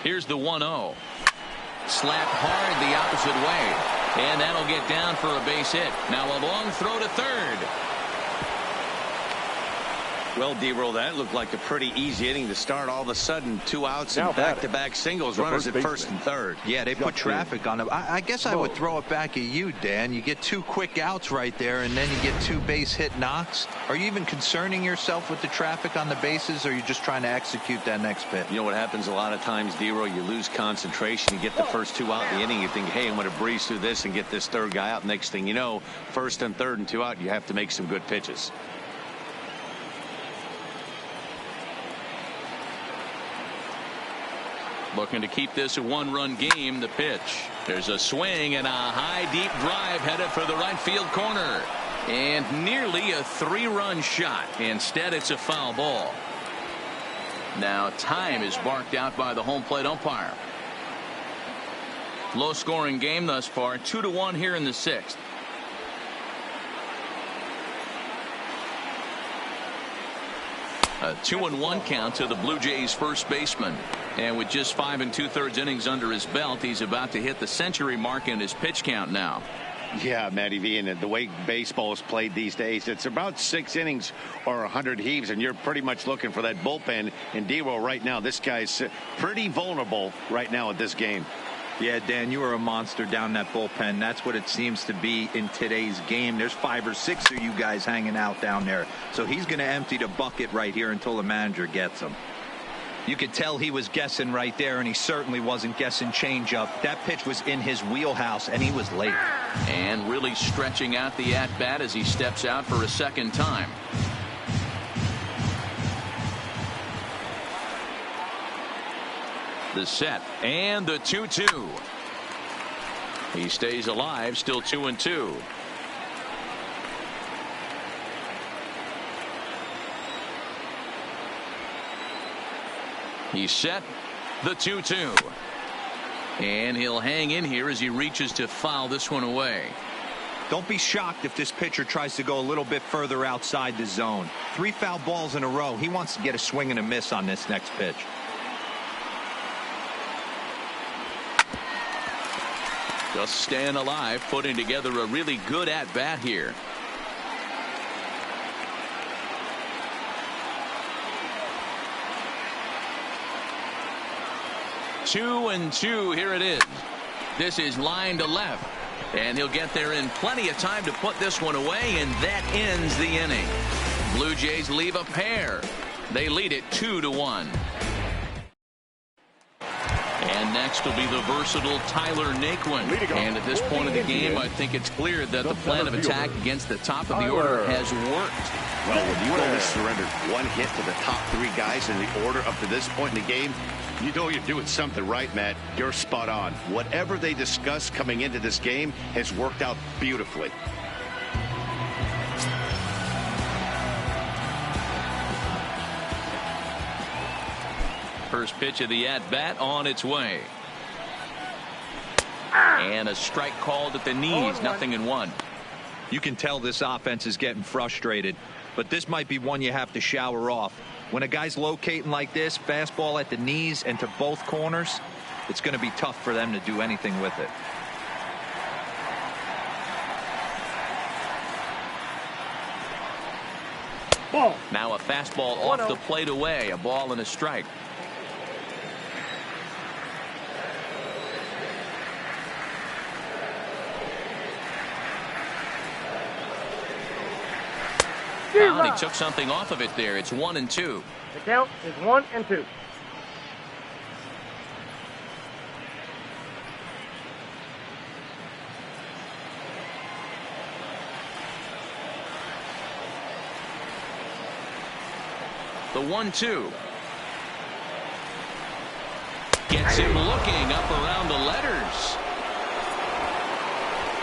Here's the 1-0. Slapped hard the opposite way. And that'll get down for a base hit. Now a long throw to third. Well, D-Roll, that looked like a pretty easy inning to start. All of a sudden, 2 outs and back-to-back singles, runners at first and third. Yeah, they put traffic on them. I guess I would throw it back at you, Dan. You get 2 quick outs right there, and then you get 2 base hit knocks. Are you even concerning yourself with the traffic on the bases, or are you just trying to execute that next pitch? You know what happens a lot of times, D-Roll? You lose concentration. You get the first 2 out in the inning. You think, hey, I'm going to breeze through this and get this third guy out. Next thing you know, first and third and 2 out, you have to make some good pitches. Looking to keep this a 1-run game. The pitch. There's a swing and a high deep drive headed for the right field corner. And nearly a 3-run shot. Instead, it's a foul ball. Now time is barked out by the home plate umpire. Low scoring game thus far. 2-1 here in the 6th. A 2-1 count to the Blue Jays first baseman. And with just 5 2/3 innings under his belt, he's about to hit the century mark in his pitch count now. Yeah, Matty V, and the way baseball is played these days, it's about 6 innings or 100 heaves, and you're pretty much looking for that bullpen. And D-Roll right now, this guy's pretty vulnerable right now at this game. Yeah, Dan, you are a monster down that bullpen. That's what it seems to be in today's game. There's 5 or 6 of you guys hanging out down there. So he's going to empty the bucket right here until the manager gets him. You could tell he was guessing right there, and he certainly wasn't guessing changeup. That pitch was in his wheelhouse, and he was late. And really stretching out the at-bat as he steps out for a second time. The set and the 2-2. He stays alive, still 2-2. He's set, the 2-2. And he'll hang in here as he reaches to foul this one away. Don't be shocked if this pitcher tries to go a little bit further outside the zone. 3 foul balls in a row. He wants to get a swing and a miss on this next pitch. Just staying alive, putting together a really good at-bat here. Two and 2. Here it is. This is line to left. And he'll get there in plenty of time to put this one away, and that ends the inning. Blue Jays leave a pair. They lead it 2-1. And next will be the versatile Tyler Naquin. And at this point of the game, I think it's clear that the plan of attack against the top of the order has worked. Well, when you've only surrendered 1 hit to the top 3 guys in the order up to this point in the game, you know you're doing something right, Matt. You're spot on. Whatever they discussed coming into this game has worked out beautifully. First pitch of the at-bat on its way. And a strike called at the knees. 0-1. You can tell this offense is getting frustrated, but this might be one you have to shower off. When a guy's locating like this, fastball at the knees and to both corners, it's going to be tough for them to do anything with it. Ball. Now a fastball off the plate away. A ball and a strike. Found. He took something off of it there. It's 1-2. The count is 1-2. The 1-2. Gets him looking up around the letters.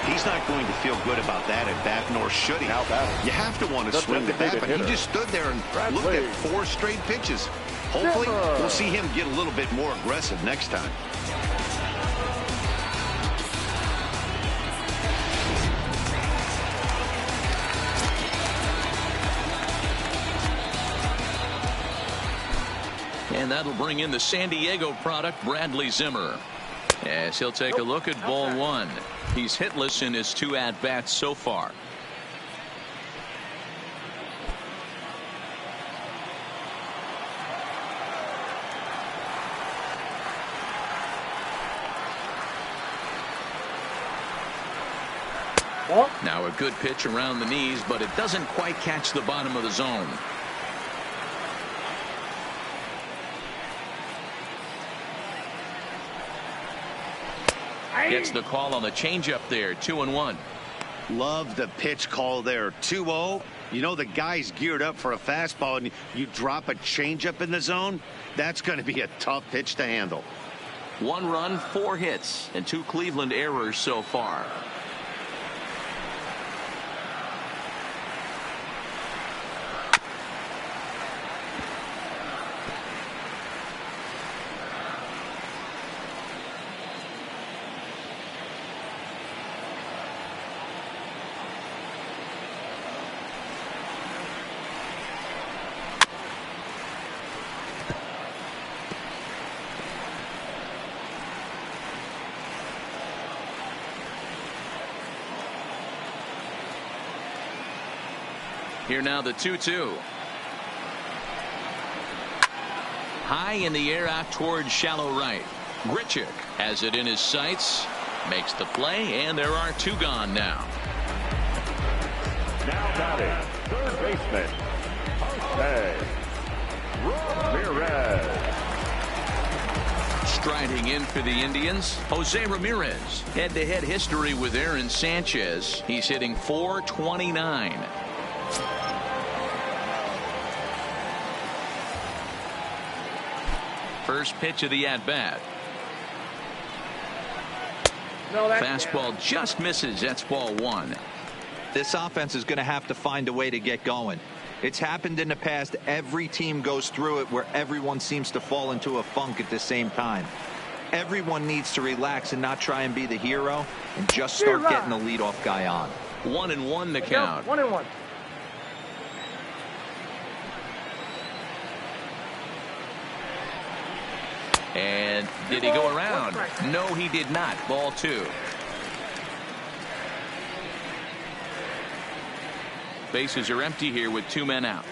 He's not going to feel good about that at bat, nor should he. You have to want to swing the bat, but he just stood there and looked at 4 straight pitches. Hopefully, we'll see him get a little bit more aggressive next time. And that'll bring in the San Diego product, Bradley Zimmer, as he'll take a look at ball one. He's hitless in his 2 at-bats so far. Now a good pitch around the knees, but it doesn't quite catch the bottom of the zone. Gets the call on the changeup there. 2-1. Love the pitch call there. 2-0. You know the guy's geared up for a fastball, and you drop a changeup in the zone. That's going to be a tough pitch to handle. 1 run, 4 hits, and 2 Cleveland errors so far. Here now the 2-2. High in the air out towards shallow right. Grichuk has it in his sights, makes the play, and there are 2 gone now. Now batting, third baseman, Ramirez. Striding in for the Indians, Jose Ramirez. Head-to-head history with Aaron Sanchez. He's hitting .429. First pitch of the at-bat. Fastball just misses. That's ball 1. This offense is going to have to find a way to get going. It's happened in the past. Every team goes through it where everyone seems to fall into a funk at the same time. Everyone needs to relax and not try and be the hero and just start getting the leadoff guy on. 1-1 the count. 1-1. And did he go around? No, he did not. Ball 2. Bases are empty here with 2 men out.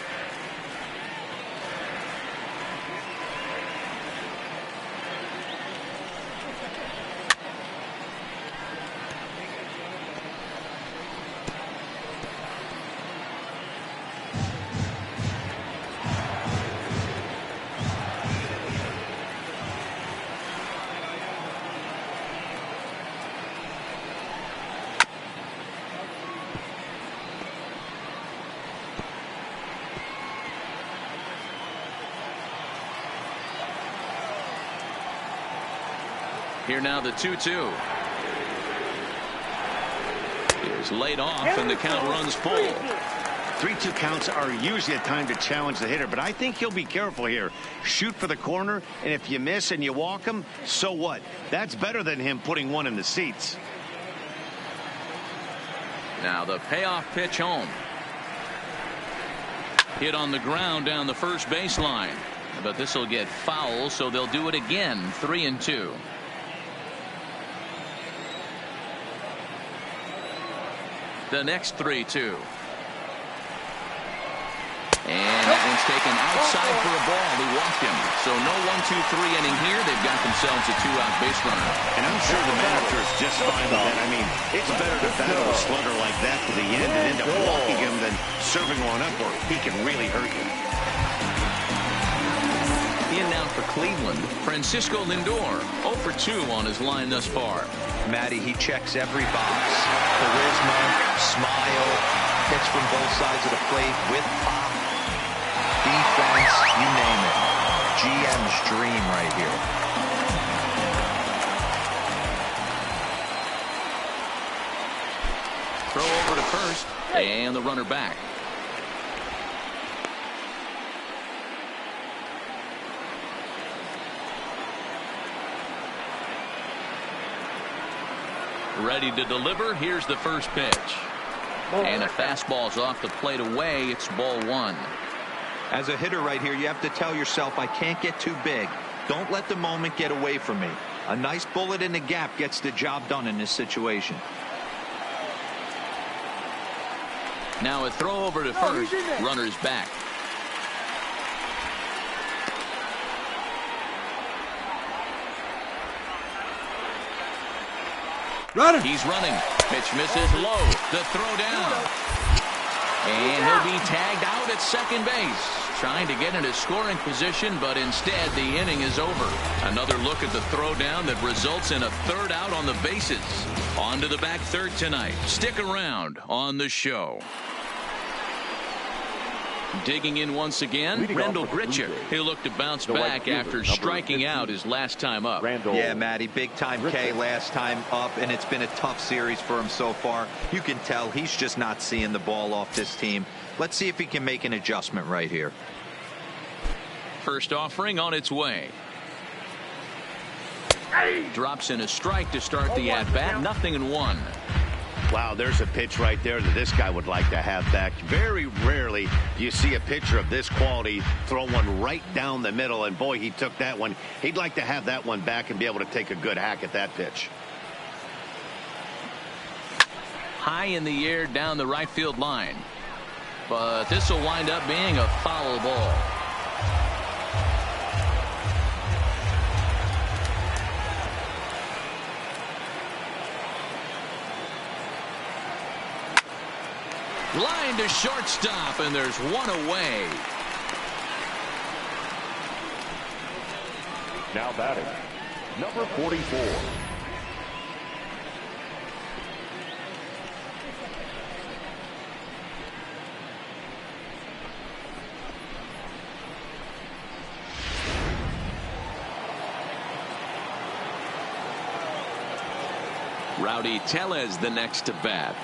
Here now the 2-2 is laid off and the count runs full. 3-2 counts are usually a time to challenge the hitter, but I think he'll be careful here. Shoot for the corner, and if you miss and you walk him, so what? That's better than him putting one in the seats. Now the payoff pitch home. Hit on the ground down the first baseline, but this will get foul, so they'll do it again. 3-2. The next 3-2. And that one's taken outside for a ball. He walked him. So no 1-2-3 inning here. They've got themselves a 2-out base runner. And I'm sure the manager is just fine with that. I mean, it's better to battle a slugger like that to the end and end up walking him than serving one up, or he can really hurt you. In now for Cleveland, Francisco Lindor, 0 for 2 on his line thus far. Matty, he checks every box. Charisma, smile, hits from both sides of the plate with pop, defense, you name it. GM's dream right here. Throw over to first, and the runner back. Ready to deliver. Here's the first pitch. And a fastball's off the plate away. It's ball 1. As a hitter right here, you have to tell yourself, I can't get too big. Don't let the moment get away from me. A nice bullet in the gap gets the job done in this situation. Now a throw over to first. Runners back. Runner. He's running. Pitch misses low. The throw down. And he'll be tagged out at second base. Trying to get into scoring position, but instead the inning is over. Another look at the throw down that results in a third out on the bases. On to the back third tonight. Stick around on the show. Digging in once again, Rendell Gritcher. He'll look to bounce back after striking out his last time up. Yeah, Matty, big time K last time up, and it's been a tough series for him so far. You can tell he's just not seeing the ball off this team. Let's see if he can make an adjustment right here. First offering on its way. Drops in a strike to start the at-bat. 0-1. Wow, there's a pitch right there that this guy would like to have back. Very rarely do you see a pitcher of this quality throw one right down the middle, and boy, he took that one. He'd like to have that one back and be able to take a good hack at that pitch. High in the air down the right field line. But this will wind up being a foul ball. Line to shortstop, and there's one away. Now batting, number 44. Rowdy Tellez the next to bat.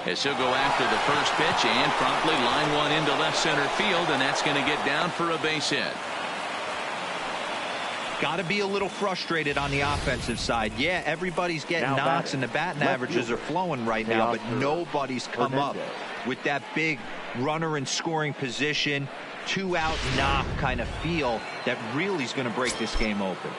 As he'll go after the first pitch and promptly line one into left center field, and that's going to get down for a base hit. Got to be a little frustrated on the offensive side. Yeah, everybody's getting knocks and the batting averages are flowing right now, but nobody's come up with that big runner in scoring position, 2-out knock kind of feel that really is going to break this game open.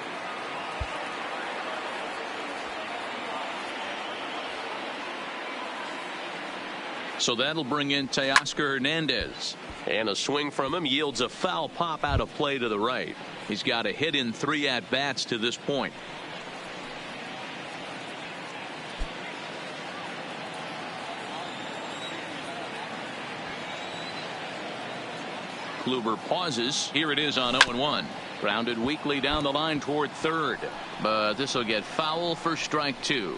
So that'll bring in Teoscar Hernandez. And a swing from him yields a foul pop out of play to the right. He's got a hit in 3 at-bats to this point. Kluber pauses. Here it is on 0-1. Grounded weakly down the line toward third. But this will get foul for strike 2.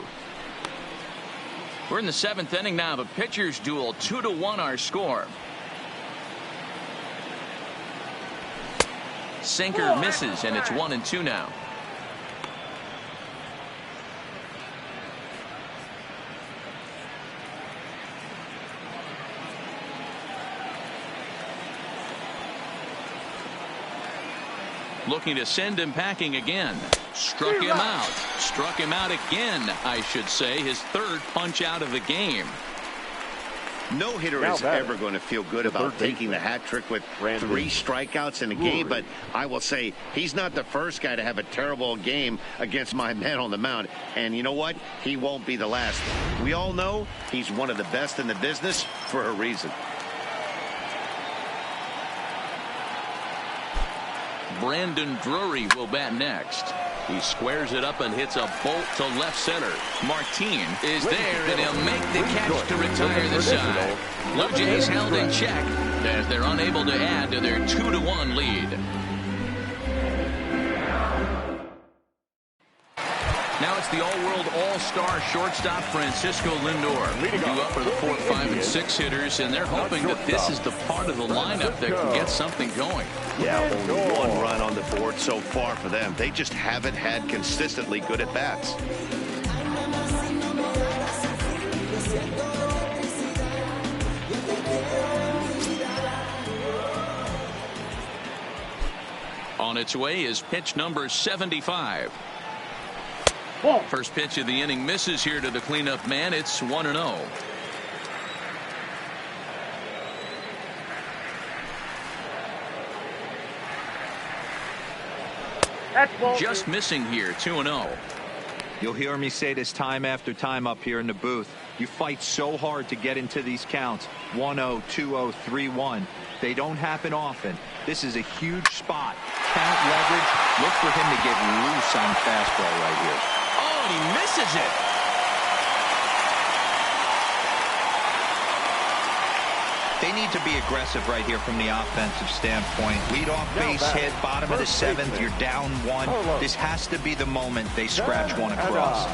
We're in the 7th inning now. The pitchers duel. 2-1 our score. Sinker misses, and it's 1-2 now. Looking to send him packing again. Struck him out. Struck him out again, I should say. His 3rd punch out of the game. No hitter is ever going to feel good about taking the hat trick with 3 strikeouts in a game, but I will say he's not the first guy to have a terrible game against my man on the mound. And you know what? He won't be the last. We all know he's one of the best in the business for a reason. Brandon Drury will bat next. He squares it up and hits a bolt to left center. Martin is there, and he'll make the catch to retire the side. Blue Jays held in check as they're unable to add to their 2-1 lead. Now it's the all-world all-star shortstop Francisco Lindor. Due up for the 4, 5, and 6 hitters, and they're hoping that this is the part of the lineup that can get something going. Yeah, only 1 run on the board so far for them. They just haven't had consistently good at-bats. On its way is pitch number 75. First pitch of the inning misses here to the cleanup man. It's 1-0. That's ball Just two. missing here, 2-0. You'll hear me say this time after time up here in the booth. You fight so hard to get into these counts. 1-0, 2-0, 3-1. They don't happen often. This is a huge spot. Count leverage. Look for him to get loose on fastball right here. Oh, and he misses it. They need to be aggressive right here from the offensive standpoint. Lead off base hit, bottom of the seventh. You're down one. This has to be the moment they scratch one across.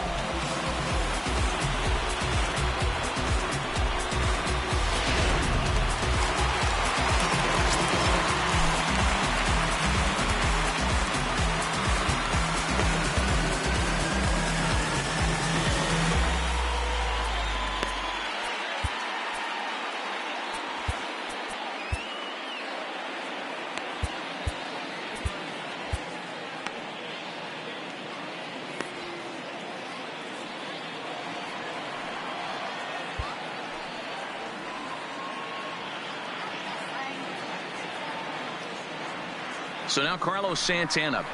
So now Carlos Santana,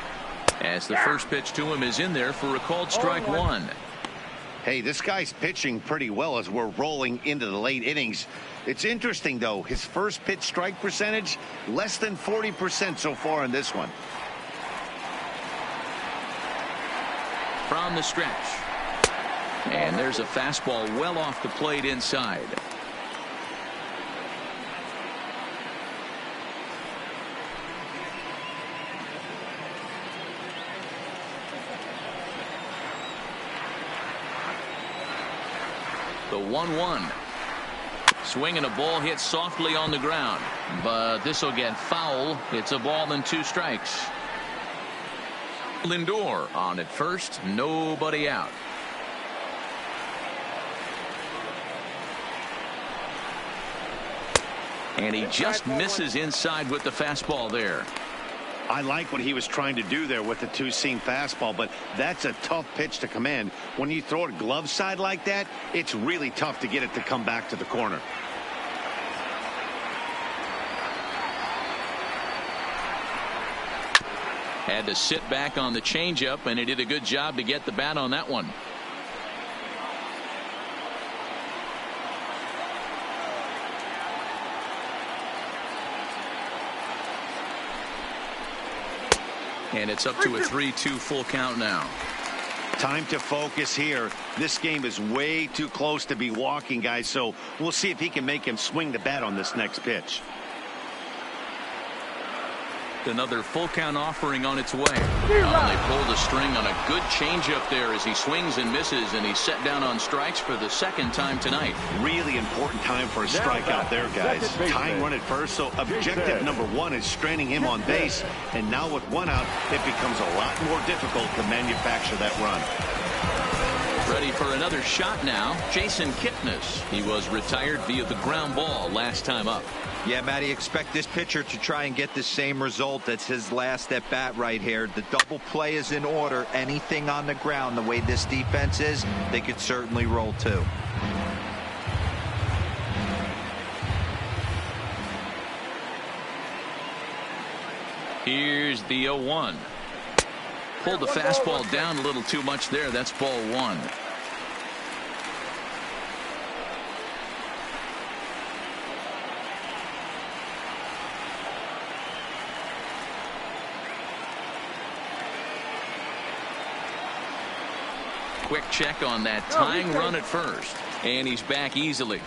as the first pitch to him is in there for a called strike one. Hey, this guy's pitching pretty well as we're rolling into the late innings. It's interesting, though, his first pitch strike percentage, less than 40% so far in this one. From the stretch. And there's a fastball well off the plate inside. The 1-1. Swinging a ball hit softly on the ground, but this will get foul. It's a ball and 2 strikes. Lindor on at first, nobody out. And he just misses inside with the fastball there. I like what he was trying to do there with the two-seam fastball, but that's a tough pitch to command. When you throw it glove side like that, it's really tough to get it to come back to the corner. Had to sit back on the changeup, and he did a good job to get the bat on that one. And it's up to a 3-2 full count now. Time to focus here. This game is way too close to be walking, guys, so we'll see if he can make him swing the bat on this next pitch. Another full count offering on its way. And they pulled a string on a good changeup there as he swings and misses, and he's set down on strikes for the second time tonight. Really important time for a strikeout there, guys. Tying run at first, so objective number 1 is straining him on base, and now with 1 out, it becomes a lot more difficult to manufacture that run. Ready for another shot now, Jason Kipnis. He was retired via the ground ball last time up. Yeah, Matty, expect this pitcher to try and get the same result. That's his last at bat right here. The double play is in order. Anything on the ground, the way this defense is, they could certainly roll too. Here's the 0-1. Pulled the fastball down a little too much there. That's ball 1. Quick check on that tying run at first, and he's back easily.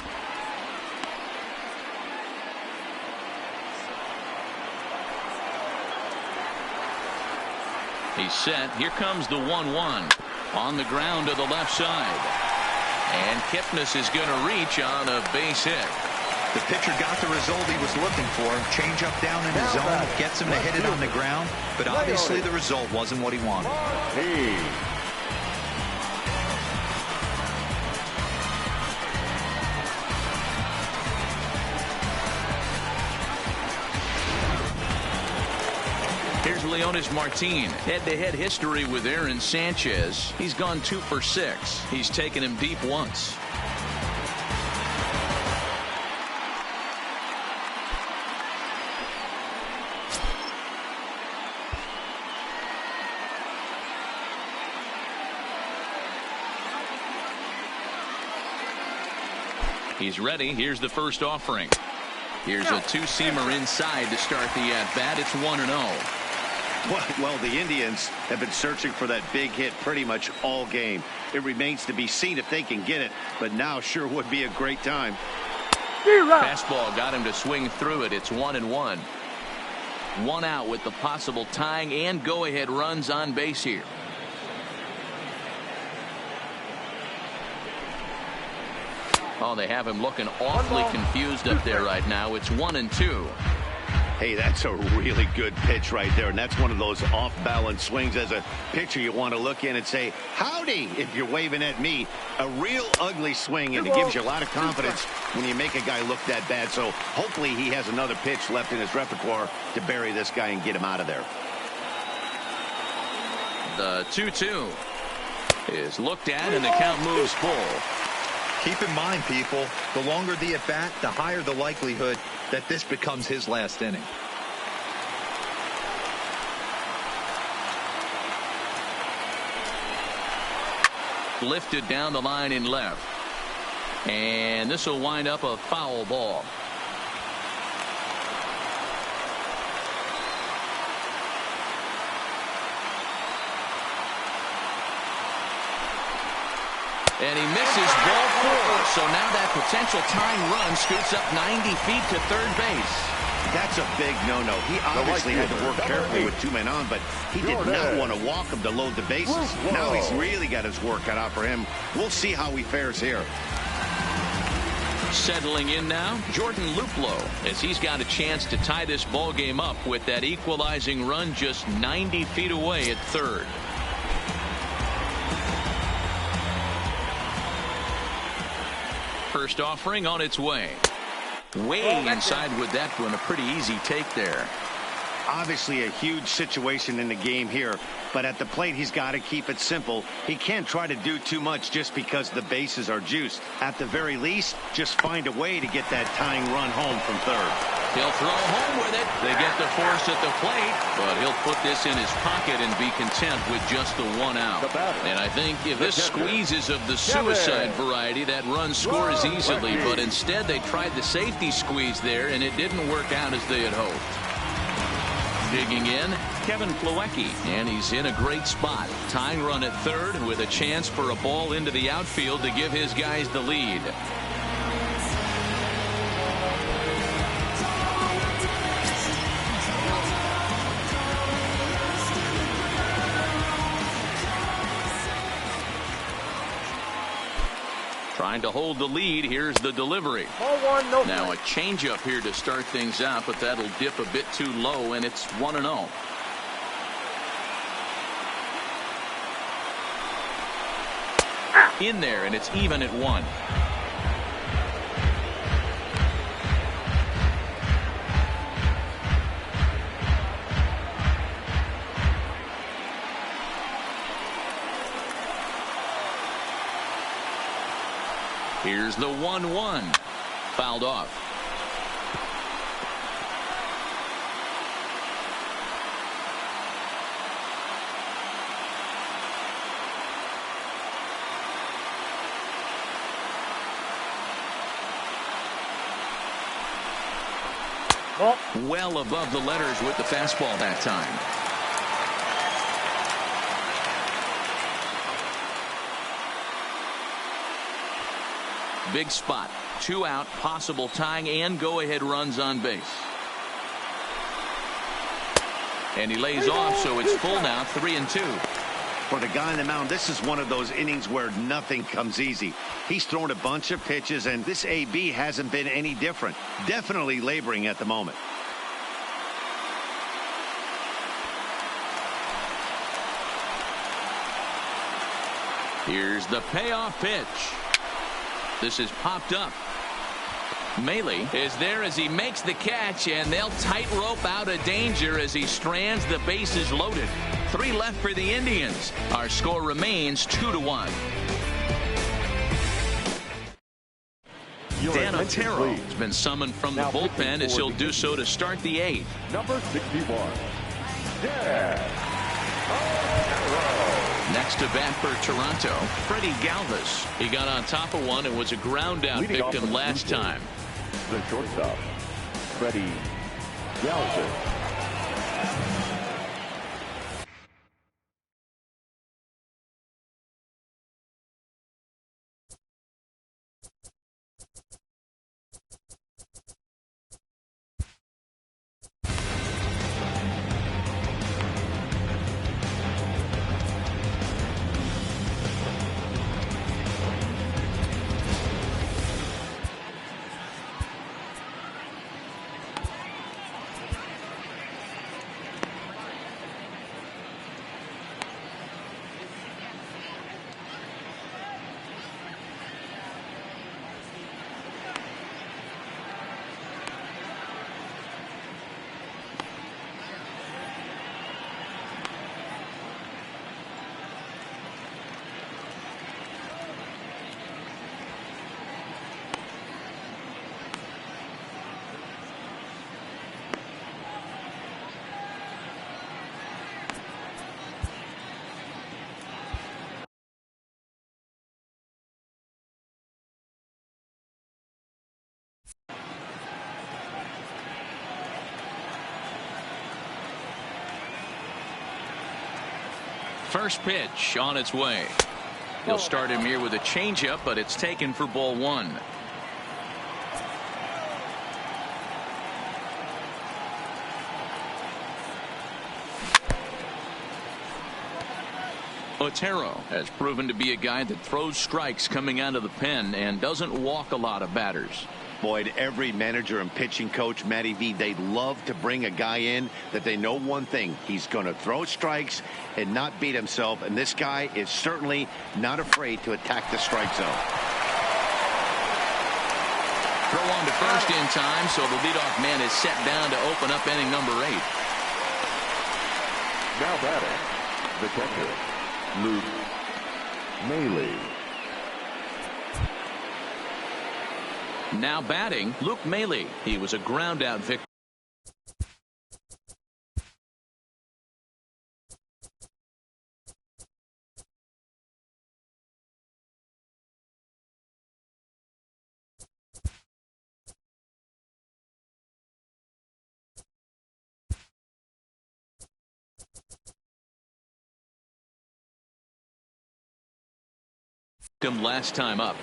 He's set. Here comes the 1-1 on the ground to the left side, and Kipnis is going to reach on a base hit. The pitcher got the result he was looking for. Change up down in his zone, gets him to hit it on the ground, but obviously the result wasn't what he wanted. Here's Leonis Martin. Head-to-head history with Aaron Sanchez. He's gone 2 for 6. He's taken him deep once. He's ready. Here's the first offering. Here's a two-seamer inside to start the at-bat. It's 1-0. Well, the Indians have been searching for that big hit pretty much all game. It remains to be seen if they can get it, but now sure would be a great time. Fastball got him to swing through it. It's 1-1. One out with the possible tying and go-ahead runs on base here. Oh, they have him looking awfully confused up there right now. It's 1-2. Hey, that's a really good pitch right there, and that's one of those off-balance swings. As a pitcher, you want to look in and say, howdy, if you're waving at me. A real ugly swing, and it gives you a lot of confidence when you make a guy look that bad. So hopefully he has another pitch left in his repertoire to bury this guy and get him out of there. The 2-2 is looked at, and the count moves full. Keep in mind, people, the longer the at-bat, the higher the likelihood that this becomes his last inning. Lifted down the line in left. And this will wind up a foul ball. And he misses ball 4. So now that potential tying run scoots up 90 feet to third base. That's a big no-no. He obviously had to work carefully with 2 men on, but he did not want to walk him to load the bases. Now he's really got his work cut out for him. We'll see how he fares here. Settling in now, Jordan Luplow, as he's got a chance to tie this ball game up with that equalizing run just 90 feet away at third. First offering on its way. Way inside with that one. A pretty easy take there. Obviously a huge situation in the game here, but at the plate he's got to keep it simple. He can't try to do too much just because the bases are juiced. At the very least, just find a way to get that tying run home from third. He'll throw home with it. They get the force at the plate, but he'll put this in his pocket and be content with just the 1 out. And I think if this squeeze is of the suicide variety, that run scores easily, but instead they tried the safety squeeze there, and it didn't work out as they had hoped. Digging in, Kevin Plawecki, and he's in a great spot. Tying run at third with a chance for a ball into the outfield to give his guys the lead. Trying to hold the lead. Here's the delivery. Ball 1, no Now a changeup here to start things out, but that'll dip a bit too low, and it's 1-0. In there, and it's even at 1. Here's the 1-1. Fouled off. Well above the letters with the fastball that time. Big spot. 2 out, possible tying and go-ahead runs on base. And he lays off, so it's full now, 3-2. For the guy on the mound, this is one of those innings where nothing comes easy. He's thrown a bunch of pitches, and this AB hasn't been any different. Definitely laboring at the moment. Here's the payoff pitch. This is popped up. Maley is there as he makes the catch, and they'll tightrope out of danger as he strands the bases loaded. 3 left for the Indians. Our score remains 2-1. Dan Otero has been summoned from the bullpen as he'll do so to start the 8th. Number 61, Dan Otero. Next to bat for Toronto, Freddie Galvis. He got on top of one and was a ground out Leading victim last time. The shortstop, Freddie Galvis. First pitch on its way. He'll start him here with a changeup, but it's taken for ball one. Otero has proven to be a guy that throws strikes coming out of the pen and doesn't walk a lot of batters. Boyd, every manager and pitching coach, Matty V, they love to bring a guy in that they know one thing. He's going to throw strikes and not beat himself. And this guy is certainly not afraid to attack the strike zone. Throw on to first in time, so the leadoff man is set down to open up inning number 8. Now batting, the catcher, Luke Maile. Now batting, Luke Maile. He was a ground out victim. Last time up.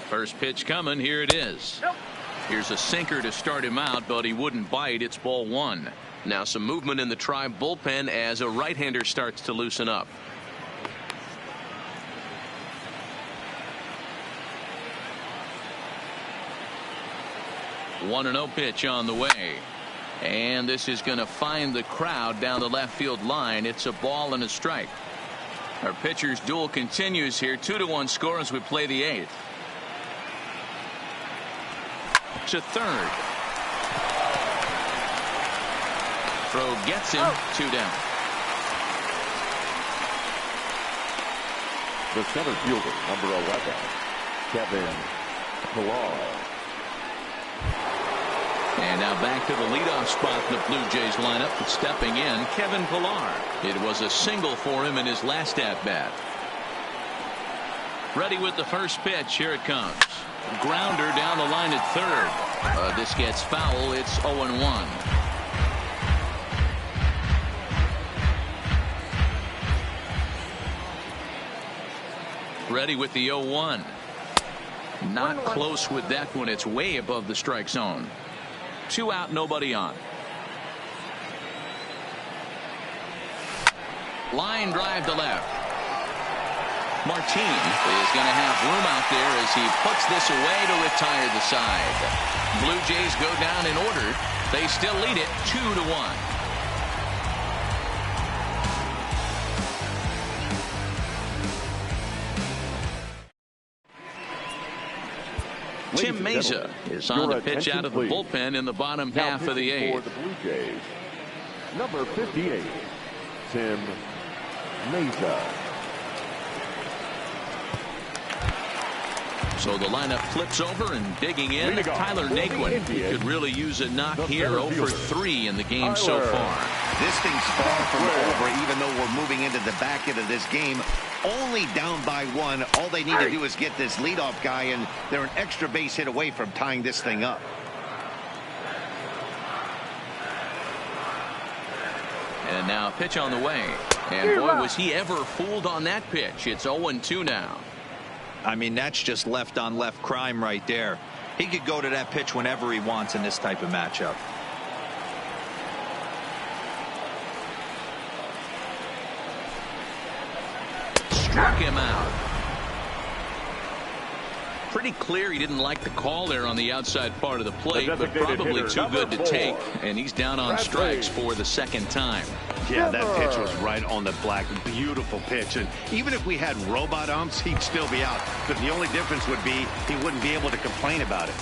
First pitch coming. Here it is. Here's a sinker to start him out, but he wouldn't bite. It's ball one. Now some movement in the Tribe bullpen as a right-hander starts to loosen up. One and 0 pitch on the way. And this is going to find the crowd down the left field line. It's a ball and a strike. Our pitcher's duel continues here. 2-1 score as we play the 8th. To third. Throw gets him. 2 down. The center fielder, number 11, Kevin Pillar. And now back to the leadoff spot in the Blue Jays lineup. Stepping in, Kevin Pillar. It was a single for him in his last at-bat. Ready with the first pitch. Here it comes. Grounder down the line at third. This gets foul. It's 0-1. Ready with the 0-1. Not close with that one. It's way above the strike zone. 2 out, nobody on. Line drive to left. Martin is going to have room out there as he puts this away to retire the side. Blue Jays go down in order. They still lead it 2-1. Tim Meza is on the pitch out of the bullpen in the bottom half of the 8th. For the Blue Jays, number 58, Tim Meza. So the lineup flips over, and digging in, Tyler Naquin. He could really use a knock here. 0 for 3 in the game so far. This thing's far from over, even though we're moving into the back end of this game. Only down by 1. All they need to do is get this leadoff guy, and they're an extra base hit away from tying this thing up. And now a pitch on the way. And boy, was he ever fooled on that pitch. It's 0-2 now. I mean, that's just left on left crime right there. He could go to that pitch whenever he wants in this type of matchup. Struck him out. Pretty clear he didn't like the call there on the outside part of the plate, but probably too good to take. And he's down on strikes for the second time. Yeah, that pitch was right on the black. Beautiful pitch. And even if we had robot umps, he'd still be out. But the only difference would be he wouldn't be able to complain about it.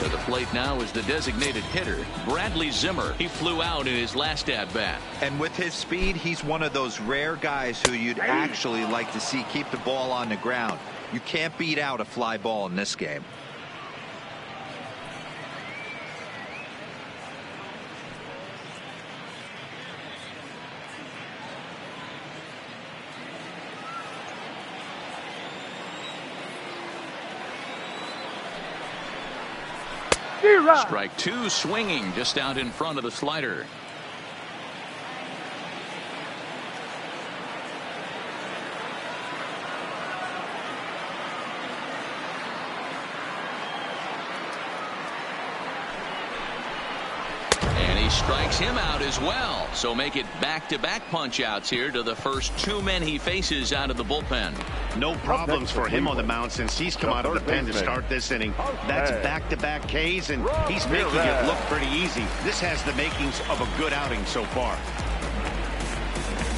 To the plate now is the designated hitter, Bradley Zimmer. He flew out in his last at-bat. And with his speed, he's one of those rare guys who you'd actually like to see keep the ball on the ground. You can't beat out a fly ball in this game. Strike 2, swinging just out in front of the slider. And he strikes him out as well. So make it back-to-back punch-outs here to the first 2 men he faces out of the bullpen. No problems for him on the mound since he's come out of the pen to start this inning. That's back-to-back Ks, and he's making it look pretty easy. This has the makings of a good outing so far.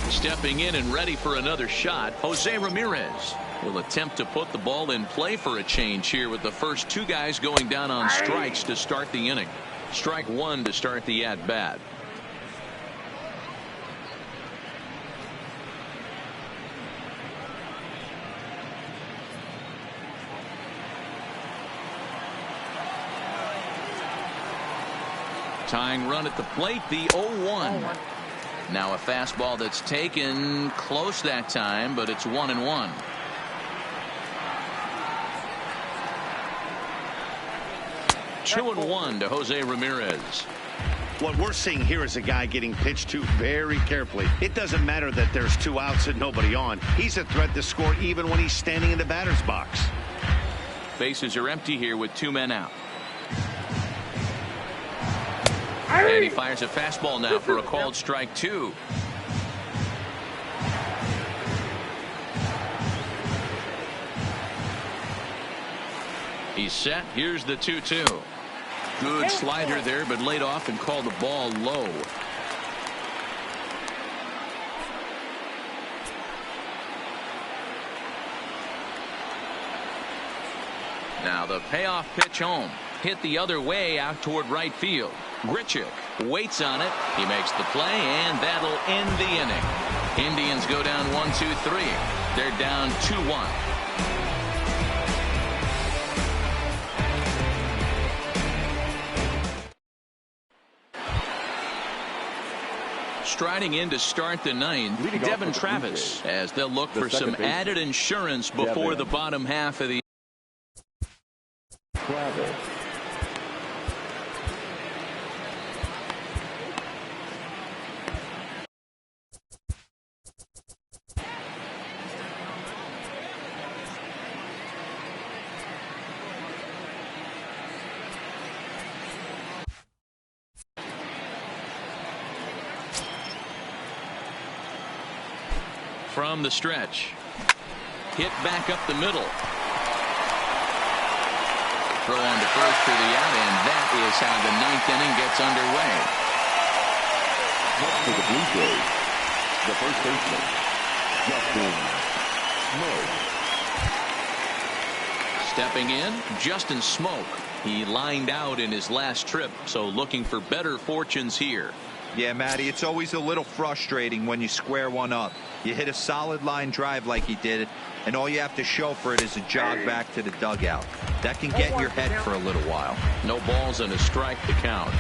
Stepping in and ready for another shot, Jose Ramirez will attempt to put the ball in play for a change here with the first 2 guys going down on strikes to start the inning. Strike 1 to start the at-bat. Tying run at the plate, the 0-1. Now a fastball that's taken close that time, but it's 1-1. Two and 1 to Jose Ramirez. What we're seeing here is a guy getting pitched to very carefully. It doesn't matter that there's 2 outs and nobody on. He's a threat to score even when he's standing in the batter's box. Bases are empty here with 2 men out. And he fires a fastball now for a called strike 2. He's set. Here's the 2-2. Good slider there, but laid off and called the ball low. Now the payoff pitch home. Hit the other way out toward right field. Grichuk waits on it. He makes the play, and that'll end the inning. Indians go down 1-2-3. They're down 2-1. Striding in to start the 9th, Devin Travis, as they'll look for some added insurance before the bottom half of the Travis. from the stretch. Hit back up the middle. Throw on to first for the out, and that is how the 9th inning gets underway. For the Blue Jays, the first baseman, Justin Smoke. Stepping in, Justin Smoke. He lined out in his last trip, so looking for better fortunes here. Yeah, Matty, it's always a little frustrating when you square one up. You hit a solid line drive like he did, and all you have to show for it is a jog back to the dugout. That can get in your head for a little while. No balls and a strike to count.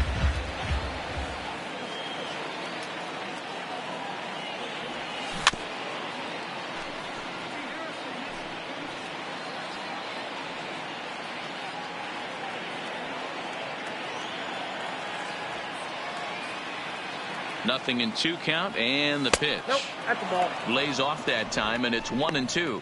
Nothing in 2 count, and the pitch. Nope, that's the ball. Lays off that time, and it's 1-2.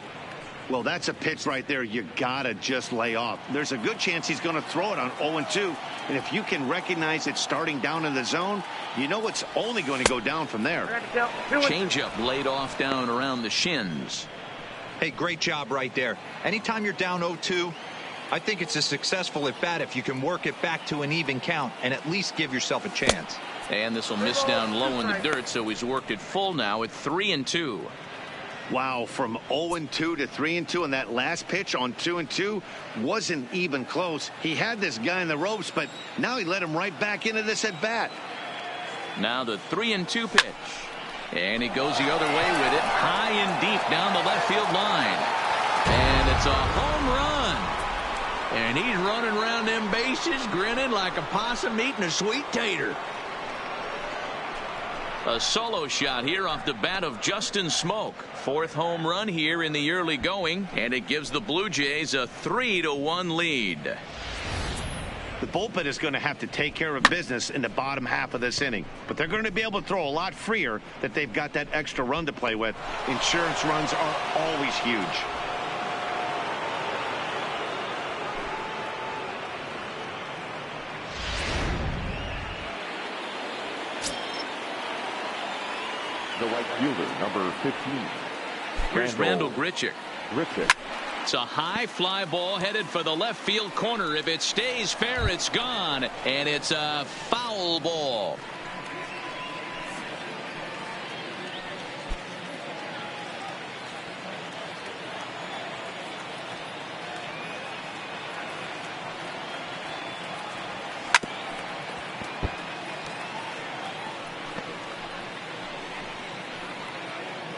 Well, that's a pitch right there you gotta just lay off. There's a good chance he's going to throw it on 0-2, and if you can recognize it starting down in the zone, you know it's only going to go down from there. Changeup laid off down around the shins. Hey, great job right there. Anytime you're down 0-2, I think it's a successful at bat if you can work it back to an even count and at least give yourself a chance. And this will miss down low in the dirt, so he's worked it full now at 3-2. Wow, from 0-2 to 3-2, and that last pitch on 2-2 wasn't even close. He had this guy in the ropes, but now he let him right back into this at bat. Now the 3-2 pitch, and he goes the other way with it, high and deep down the left field line, and it's a home run. And he's running around them bases, grinning like a possum eating a sweet tater. A solo shot here off the bat of Justin Smoke. 4th home run here in the early going, and it gives the Blue Jays a 3-1 lead. The bullpen is going to have to take care of business in the bottom half of this inning, but they're going to be able to throw a lot freer that they've got that extra run to play with. Insurance runs are always huge. The right fielder, number 15. Here's Randall Grichuk. Grichuk. It's a high fly ball headed for the left field corner. If it stays fair, it's gone, and it's a foul ball.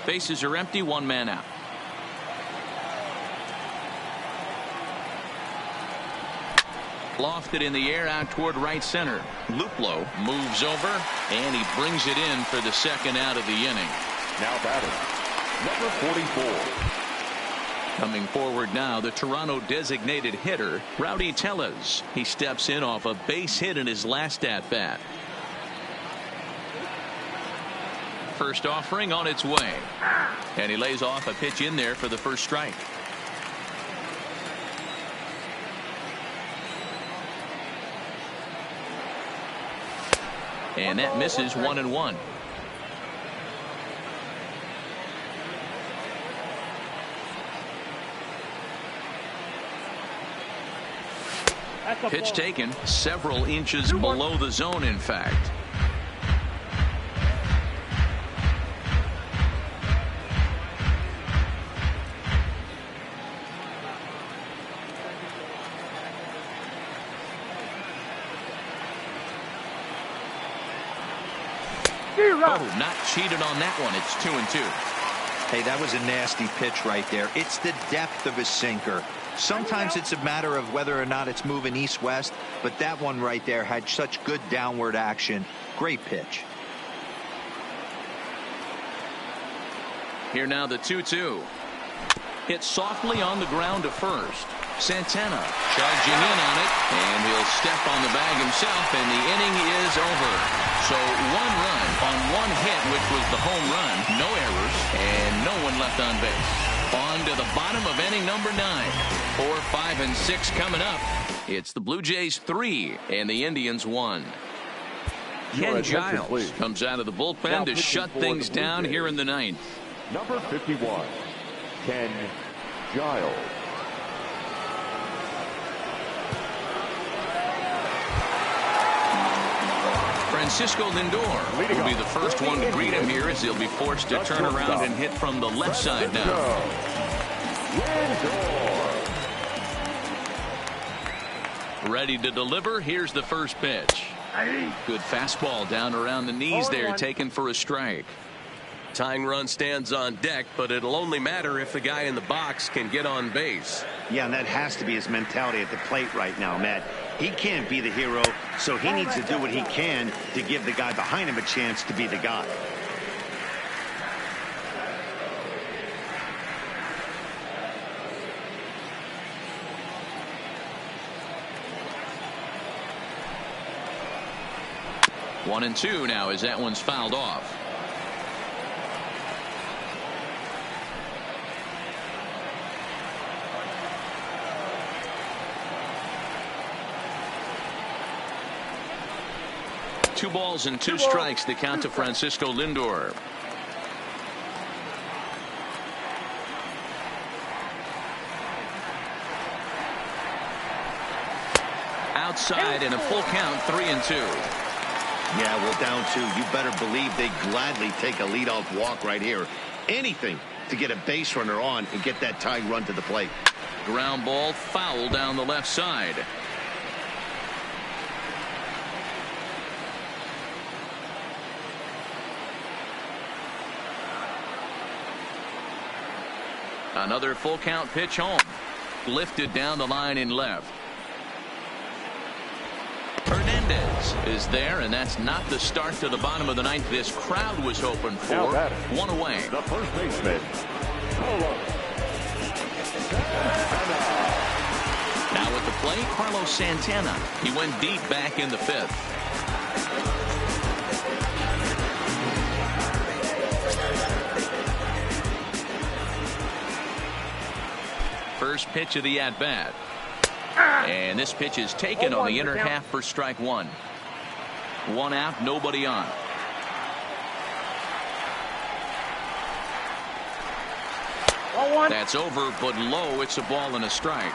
Bases are empty, 1 man out. Lofted in the air out toward right center. Luplow moves over, and he brings it in for the 2nd out of the inning. Now batting, number 44. Coming forward now, the Toronto designated hitter, Rowdy Tellez. He steps in off a base hit in his last at-bat. First offering on its way, and he lays off a pitch in there for the first strike. And that misses 1-1. Pitch taken several inches below the zone, in fact. Oh, not cheated on that one. It's 2-2. Hey, that was a nasty pitch right there. It's the depth of his sinker. Sometimes it's a matter of whether or not it's moving east-west, but that one right there had such good downward action. Great pitch. Here now the 2-2. Hit softly on the ground to first. Santana charging in on it, and he'll step on the bag himself, and the inning is over. So 1 run on 1 hit, which was the home run. No errors, and no one left on base. On to the bottom of inning number 9. 4, 5, and 6 coming up. It's the Blue Jays 3 and the Indians 1. Ken Giles comes out of the bullpen to shut things down here in the 9th. Number 51, Ken Giles. Francisco Lindor will be the first one to greet him here, as he'll be forced to turn around and hit from the left side now. Ready to deliver. Here's the first pitch. Good fastball down around the knees there, taken for a strike. Tying run stands on deck, but it'll only matter if the guy in the box can get on base. Yeah, and that has to be his mentality at the plate right now, Matt. He can't be the hero, so he needs to do what he can to give the guy behind him a chance to be the guy. One and two now as that one's fouled off. Two balls and two strikes to count to Francisco Lindor. Outside and a full count, 3-2. Yeah, well, down two. You better believe they gladly take a leadoff walk right here. Anything to get a base runner on and get that tying run to the plate. Ground ball foul down the left side. Another full count pitch home. Lifted down the line in left. Hernandez is there, and that's not the start to the bottom of the ninth this crowd was hoping for. One away. The first baseman. Now at the plate, Carlos Santana. He went deep back in the fifth. First pitch of the at-bat. And this pitch is taken on the inner half for strike one. One out, nobody on. That's over, but low. It's a ball and a strike.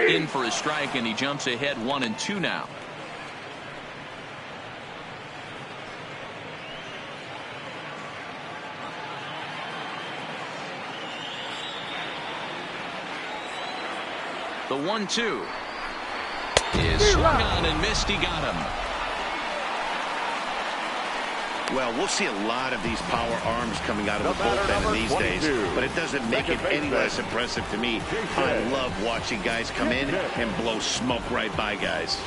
In for a strike, and he jumps ahead 1-2 now. The 1-2 is swung on and missed. He got him. Well, we'll see a lot of these power arms coming out of the bullpen in these days, but it doesn't make it any less impressive to me. I love watching guys come in and blow smoke right by guys.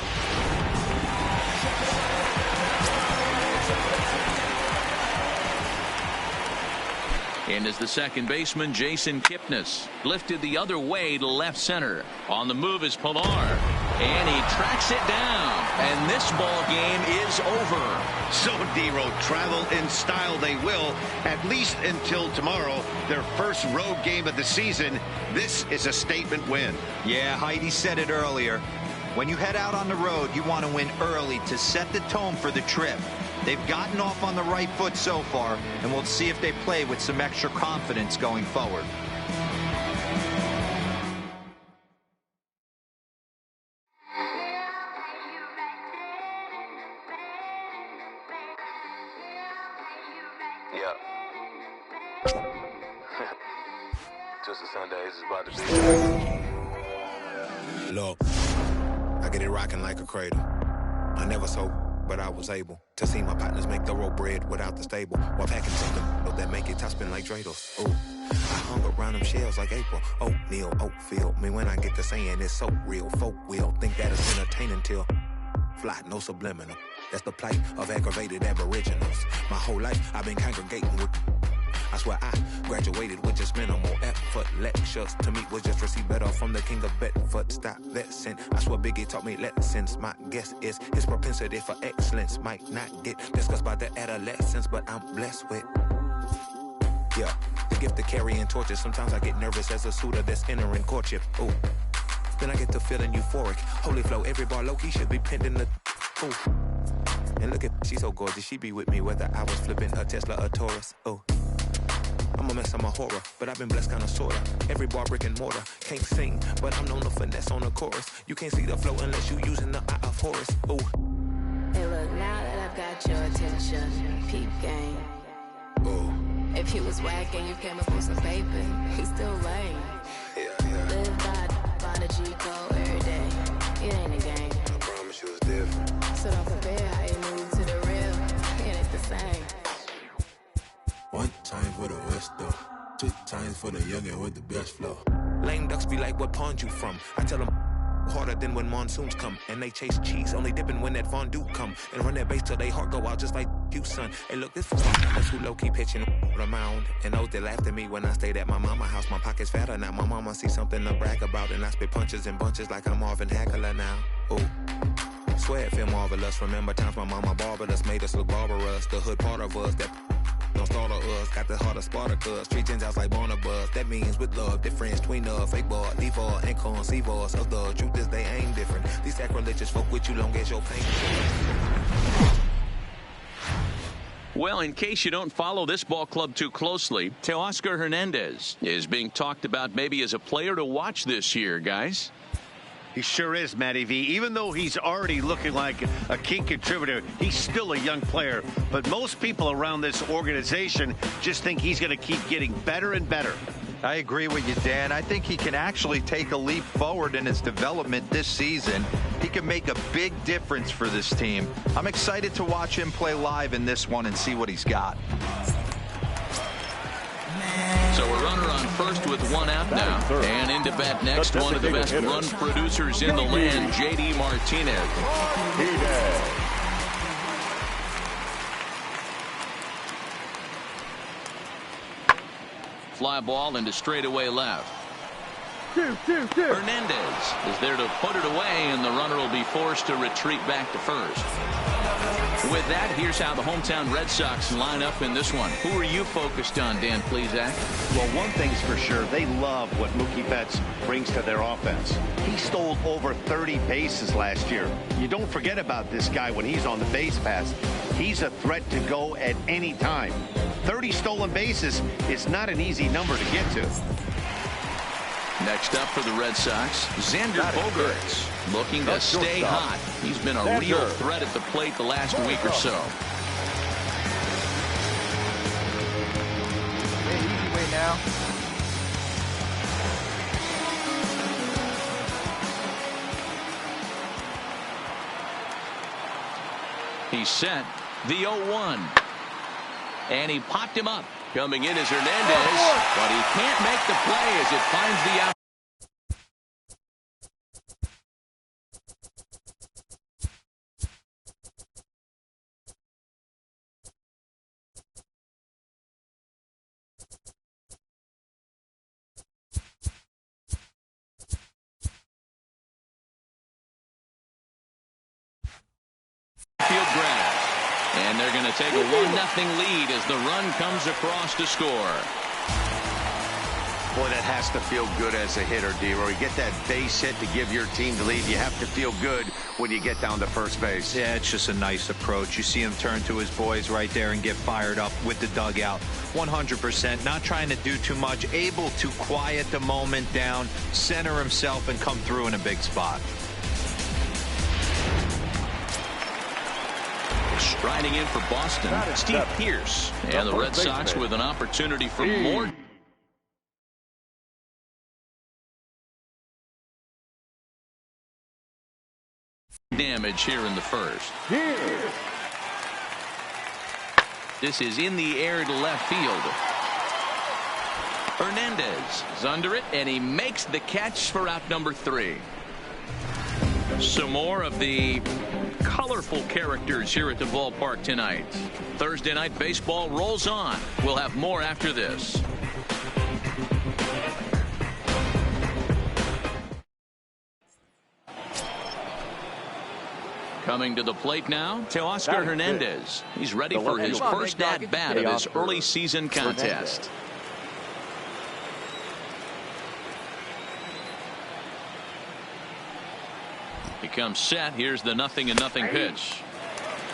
And as the second baseman, Jason Kipnis, lifted the other way to left center. On the move is Pilar, and he tracks it down. And this ball game is over. So, D-Row, travel in style they will, at least until tomorrow, their first road game of the season. This is a statement win. Yeah, Heidi said it earlier. When you head out on the road, you want to win early to set the tone for the trip. They've gotten off on the right foot so far, and we'll see if they play with some extra confidence going forward. Yeah. Just a Sunday, it's about to be. Look, I get it rocking like a cradle. I never sold, but I was able to see my partners make thorough bread without the stable while packing something that make it top spin like dreidels. Ooh, I hung around them shells like April. Oatmeal, Oatfield. Me when I get to saying it's so real. Folk will think that it's entertaining till fly, no subliminal. That's the plight of aggravated aboriginals. My whole life I've been congregating with. I swear I graduated with just minimal effort. Lectures to me was just receive better from the king of Bedford. Stop vexing. I swear Biggie taught me lessons. My guess is his propensity for excellence might not get discussed by the adolescents, but I'm blessed with. Yeah, the gift of carrying torches. Sometimes I get nervous as a suitor that's entering courtship. Ooh, then I get to feeling euphoric. Holy flow, every bar low-key should be pinned in the. Ooh. And look at, she's so gorgeous. She be with me whether I was flipping a Tesla or Taurus. Ooh. I'm a mess, I'm a horror, but I've been blessed kinda sorta. Every bar brick and mortar, can't sing, but I'm known to finesse on the chorus. You can't see the flow unless you using the eye of Horus. Ooh. Hey look, now that I've got your attention, peep game. Ooh. If he was whack and you came up with some paper, he's still lame. Live by the G code every day. It ain't a game. I promise you it's different. So don't compare how you move to the real. It ain't the same. One time for the West though. 2 times for the youngin' with the best flow. Lame ducks be like, what pond you from? I tell them harder than when monsoons come. And they chase cheese, only dipping when that fondue come. And run that base till they heart go out just like you, son. Hey, look, this was that's who low-key pitching the mound. And those that laughed at me when I stayed at my mama house. My pocket's fatter now. My mama see something to brag about. And I spit punches and bunches like I'm Marvin Hagler now. Ooh. Swear it feel marvelous. Remember times my mama barbered us, made us look barbarous. The hood part of us that don't start of us. Got the heart of Spartacus. Street Gentiles like Barnabas. That means with love, difference between us. Fake boy, leave all, and conceive us of the truth is they ain't different. These sacrilegious folk with you long as your pain. Well, in case you don't follow this ball club too closely, Teoscar Hernandez is being talked about maybe as a player to watch this year, guys. He sure is, Matty V. Even though he's already looking like a key contributor, he's still a young player. But most people around this organization just think he's going to keep getting better and better. I agree with you, Dan. I think he can actually take a leap forward in his development this season. He can make a big difference for this team. I'm excited to watch him play live in this one and see what he's got. So a runner on first with 1 out now. And into bat next, one of the best run producers in the land, J.D. Martinez. Fly ball into straightaway left. Hernandez is there to put it away, and the runner will be forced to retreat back to first. With that, here's how the hometown Red Sox line up in this one. Who are you focused on, Dan Plesac? Well, one thing's for sure. They love what Mookie Betts brings to their offense. He stole over 30 bases last year. You don't forget about this guy when he's on the base pass. He's a threat to go at any time. 30 stolen bases is not an easy number to get to. Next up for the Red Sox, Xander Bogaerts, looking to stay hot. He's been a real threat at the plate the last week or so. Easy way now. He's set. The 0-1. And he popped him up. Coming in is Hernandez, but he can't make the play as it finds the out. Field grab. And they're going to take a 1-0 lead as the run comes across to score. Boy, that has to feel good as a hitter, D-Roy. You get that base hit to give your team the lead. You have to feel good when you get down to first base. Yeah, it's just a nice approach. You see him turn to his boys right there and get fired up with the dugout. 100%, not trying to do too much, able to quiet the moment down, center himself, and come through in a big spot. Striding in for Boston, Steve Pearce. And the Red Sox with an opportunity for more damage here in the first. This is in the air to left field. Hernandez is under it, and he makes the catch for out number 3. Some more of the colorful characters here at the ballpark tonight. Thursday night baseball rolls on. We'll have more after this. Coming to the plate now, Teoscar Hernandez. He's ready for his first at-bat of his early season contest. He comes set. Here's the 0-0 pitch.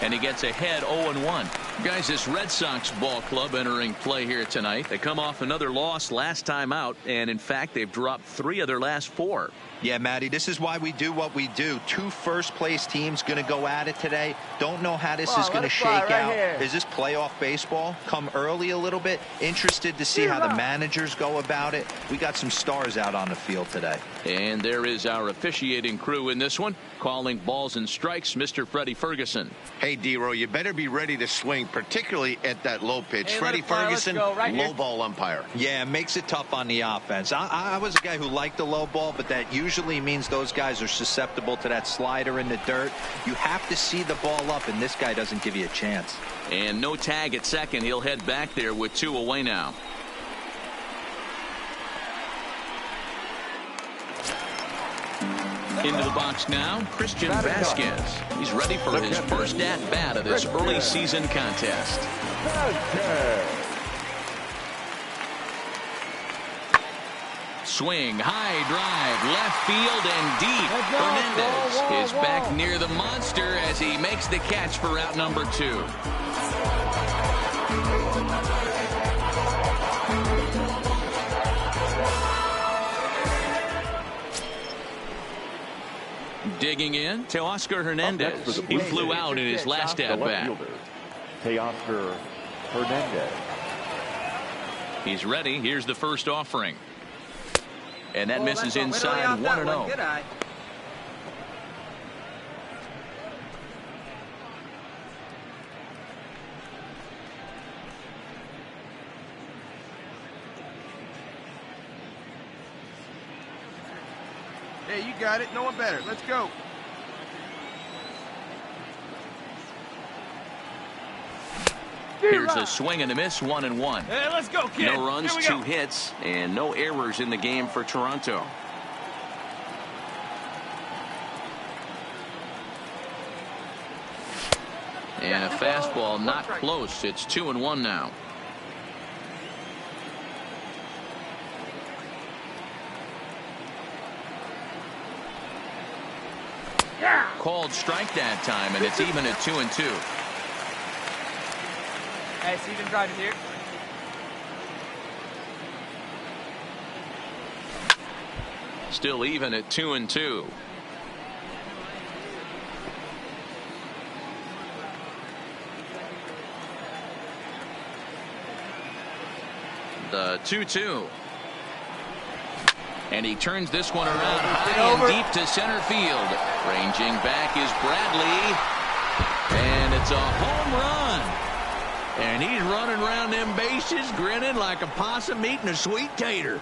And he gets ahead 0-1. Guys, this Red Sox ball club entering play here tonight. They come off another loss last time out. And in fact, they've dropped 3 of their last 4. Yeah, Matty, this is why we do what we do. Two first-place teams going to go at it today. Don't know how this is going to shake out. Here. Is this playoff baseball? Come early a little bit. Interested to see how the managers go about it. We got some stars out on the field today. And there is our officiating crew in this one, calling balls and strikes, Mr. Freddie Ferguson. Hey, D-Row, you better be ready to swing, particularly at that low pitch. Hey, Freddie Ferguson, right low ball umpire. Yeah, it makes it tough on the offense. I was a guy who liked the low ball, but that usually means those guys are susceptible to that slider in the dirt. You have to see the ball up, and this guy doesn't give you a chance. And no tag at second. He'll head back there with 2 away now. Into the box now, Christian Vasquez. He's ready for his first at-bat of this early season contest. Swing, high drive, left field and deep. Hernandez is back near the monster as he makes the catch for out number 2. Digging in to Oscar Hernandez. He flew out in his last at-bat. Oscar Hernandez. He's ready. Here's the first offering. And that misses inside 1-0. Hey, you got it. No one better. Let's go. Here's a swing and a miss, 1-1. Hey, let's go, kid. No runs, 2 hits, and no errors in the game for Toronto. And a fastball not close. It's 2-1 now. Called strike that time, and it's even at 2-2. Hey, Steven driving here. Still even at 2-2. The 2-2. And he turns this one around high and deep to center field. Ranging back is Bradley. And it's a home run. And he's running around them bases grinning like a possum eating a sweet tater.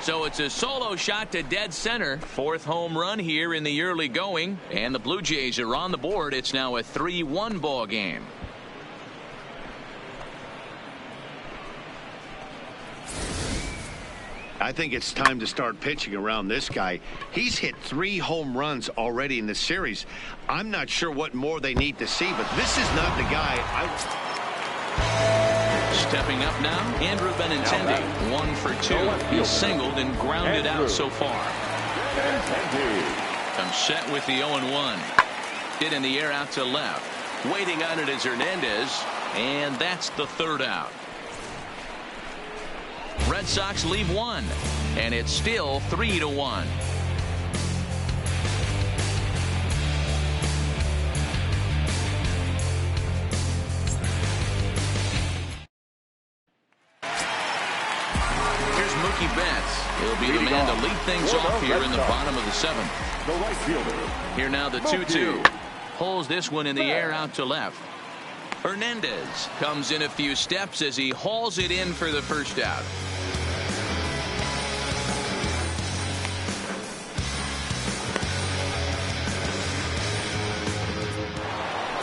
So it's a solo shot to dead center. 4th home run here in the early going. And the Blue Jays are on the board. It's now a 3-1 ball game. I think it's time to start pitching around this guy. He's hit 3 home runs already in the series. I'm not sure what more they need to see, but this is not the guy. Stepping up now, Andrew Benintendi. 1 for 2. He's singled and grounded out so far. Comes set with the 0-1. Hit in the air out to left. Waiting on it is Hernandez, and that's the 3rd out. Red Sox leave 1, and it's still 3-1. Here's Mookie Betts. He'll be the man to lead things off here in the bottom of the 7th. The right fielder. Here now the 2-2. Pulls this one in the air out to left. Hernandez comes in a few steps as he hauls it in for the first out.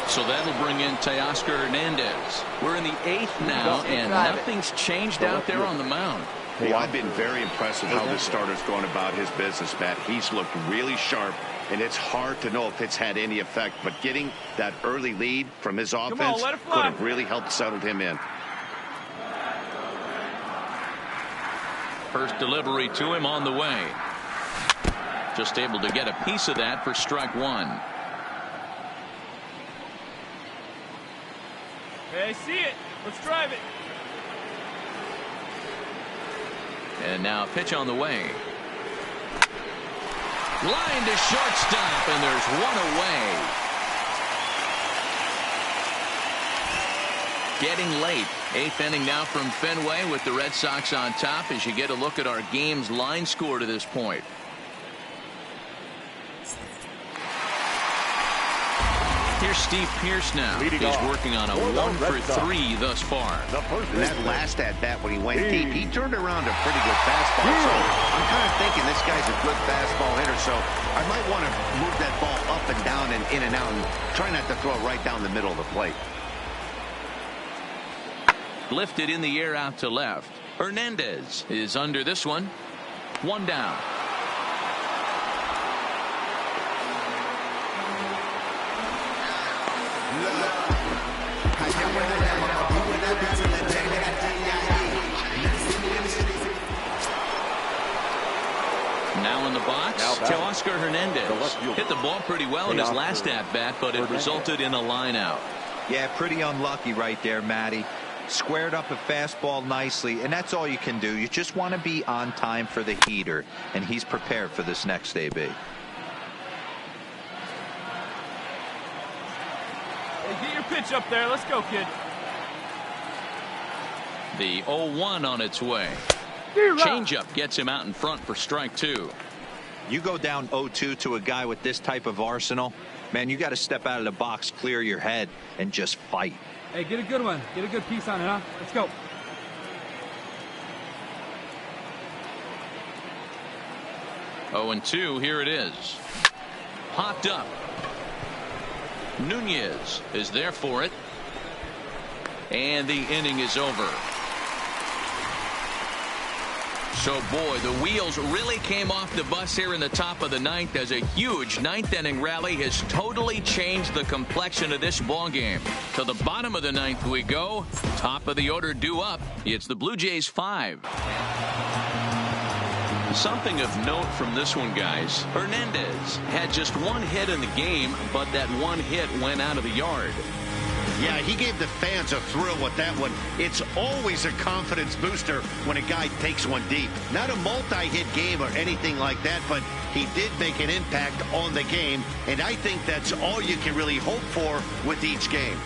So that'll bring in Teoscar Hernandez. We're in the 8th now, and nothing's changed out there on the mound. Well, I've been very impressed with how this starter's going about his business, Matt. He's looked really sharp, and it's hard to know if it's had any effect. But getting that early lead from his offense could have really helped settle him in. First delivery to him on the way. Just able to get a piece of that for strike 1. Hey, I see it. Let's drive it. And now pitch on the way. Line to shortstop, and there's one away. Getting late. 8th inning now from Fenway with the Red Sox on top as you get a look at our game's line score to this point. Here's Steve Pearce now. He's working on a 1-for-3 thus far. And that last at-bat when he went deep, he turned around a pretty good fastball. So I'm kind of thinking this guy's a good fastball hitter, so I might want to move that ball up and down and in and out and try not to throw it right down the middle of the plate. Lifted in the air out to left. Hernandez is under this one. One down. Now in the box, Teoscar Hernandez hit the ball pretty well in his last at-bat, but it resulted in a line out. Yeah, pretty unlucky right there, Matty. Squared up a fastball nicely, and that's all you can do. You just want to be on time for the heater, and he's prepared for this next AB. Hey, get your pitch up there. Let's go, kid. The 0-1 on its way. Changeup gets him out in front for strike 2. You go down 0-2 to a guy with this type of arsenal, man, you got to step out of the box, clear your head, and just fight. Hey, get a good one. Get a good piece on it, huh? Let's go. Oh, and 2, here it is. Popped up. Nunez is there for it. And the inning is over. So, boy, the wheels really came off the bus here in the top of the 9th as a huge 9th inning rally has totally changed the complexion of this ball game. To the bottom of the 9th we go. Top of the order due up. It's the Blue Jays 5. Something of note from this one, guys. Hernandez had just one hit in the game, but that one hit went out of the yard. Yeah, he gave the fans a thrill with that one. It's always a confidence booster when a guy takes one deep. Not a multi-hit game or anything like that, but he did make an impact on the game, and I think that's all you can really hope for with each game.